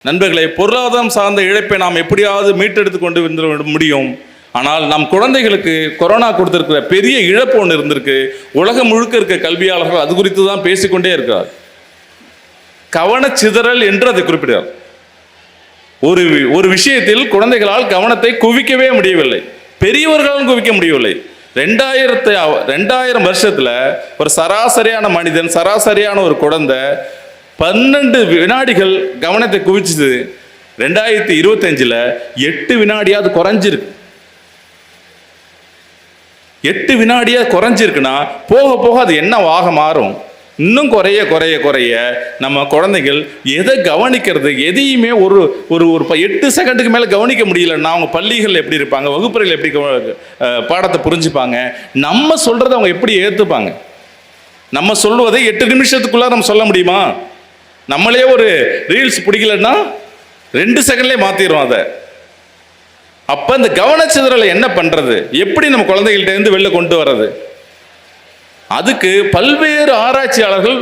நண்பர்களே, பொருளாதாரம் சார்ந்த இழப்பை நாம் எப்படியாவது மீட்டெடுத்து கொண்டு வந்து முடியும். ஆனால் நம் குழந்தைகளுக்கு கொரோனா கொடுத்திருக்கிற பெரிய இழப்பு ஒன்று இருந்திருக்கு. உலகம் முழுக்க இருக்க கல்வியாளர்கள் அது குறித்து தான் பேசிக்கொண்டே இருக்கிறார். கவனச்சிதறல் என்று அதை குறிப்பிடுகிறார். ஒரு விஷயத்தில் குழந்தைகளால் கவனத்தை குவிக்கவே முடியவில்லை, பெரியவர்களும் குவிக்க முடியவில்லை. 2000 வருஷத்துல ஒரு சராசரியான மனிதன், சராசரியான ஒரு குழந்தை 12 வினாடிகள் கவனத்தை குவிச்சது. 2025 8 வினாடியாவது குறைஞ்சிருக்கு. 8 வினாடியா குறைஞ்சிருக்குன்னா போக போக அது என்னவாக மாறும்? இன்னும் குறைய குறைய குறைய நம்ம குழந்தைகள் எதை கவனிக்கிறது, எதையுமே ஒரு ஒரு ஒரு 8 செகண்டுக்கு மேலே கவனிக்க முடியலன்னா அவங்க பள்ளிகள் எப்படி இருப்பாங்க, வகுப்பறைகள் எப்படி பாடத்தை புரிஞ்சுப்பாங்க, நம்ம சொல்றதை அவங்க எப்படி ஏற்றுப்பாங்க? நம்ம சொல்வதை 8 நிமிஷத்துக்குள்ள நம்ம சொல்ல முடியுமா? நம்மளே ஒரு ரீல்ஸ் பிடிக்கலன்னா 2 செகண்ட்லேயே மாற்றிடுறோம் அதை. அப்போ இந்த கவனச்சிதறலை என்ன பண்ணுறது, எப்படி நம்ம குழந்தைகள்கிட்ட இருந்து வெளில கொண்டு வர்றது? அதுக்கு பல்வேறு ஆராய்ச்சியாளர்கள்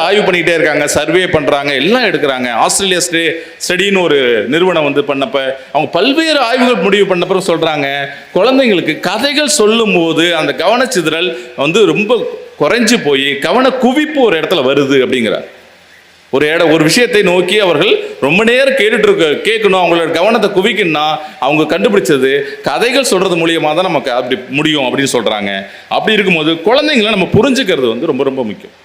ஆய்வு பண்ணிக்கிட்டே இருக்காங்க, சர்வே பண்ணுறாங்க, எல்லாம் எடுக்கிறாங்க. ஆஸ்திரேலியா ஸ்டடின்னு ஒரு நிறுவனம் பண்ணப்ப அவங்க பல்வேறு ஆய்வுகள் முடிவு பண்ணப்பறம் சொல்கிறாங்க, குழந்தைங்களுக்கு கதைகள் சொல்லும் போது அந்த கவனச்சிதறல் ரொம்ப குறைஞ்சி போய் கவன குவிப்பு ஒரு இடத்துல வருது அப்படிங்கிறார். ஒரு விஷயத்தை நோக்கி அவர்கள் ரொம்ப நேரம் கேட்கணும், அவங்களோட கவனத்தை குவிக்கணும்னா அவங்க கண்டுபிடிச்சது கதைகள் சொல்றது மூலியமாக தான் நமக்கு அப்படி முடியும் அப்படின்னு சொல்றாங்க. அப்படி இருக்கும்போது குழந்தைங்களை நம்ம புரிஞ்சுக்கிறது ரொம்ப ரொம்ப முக்கியம்.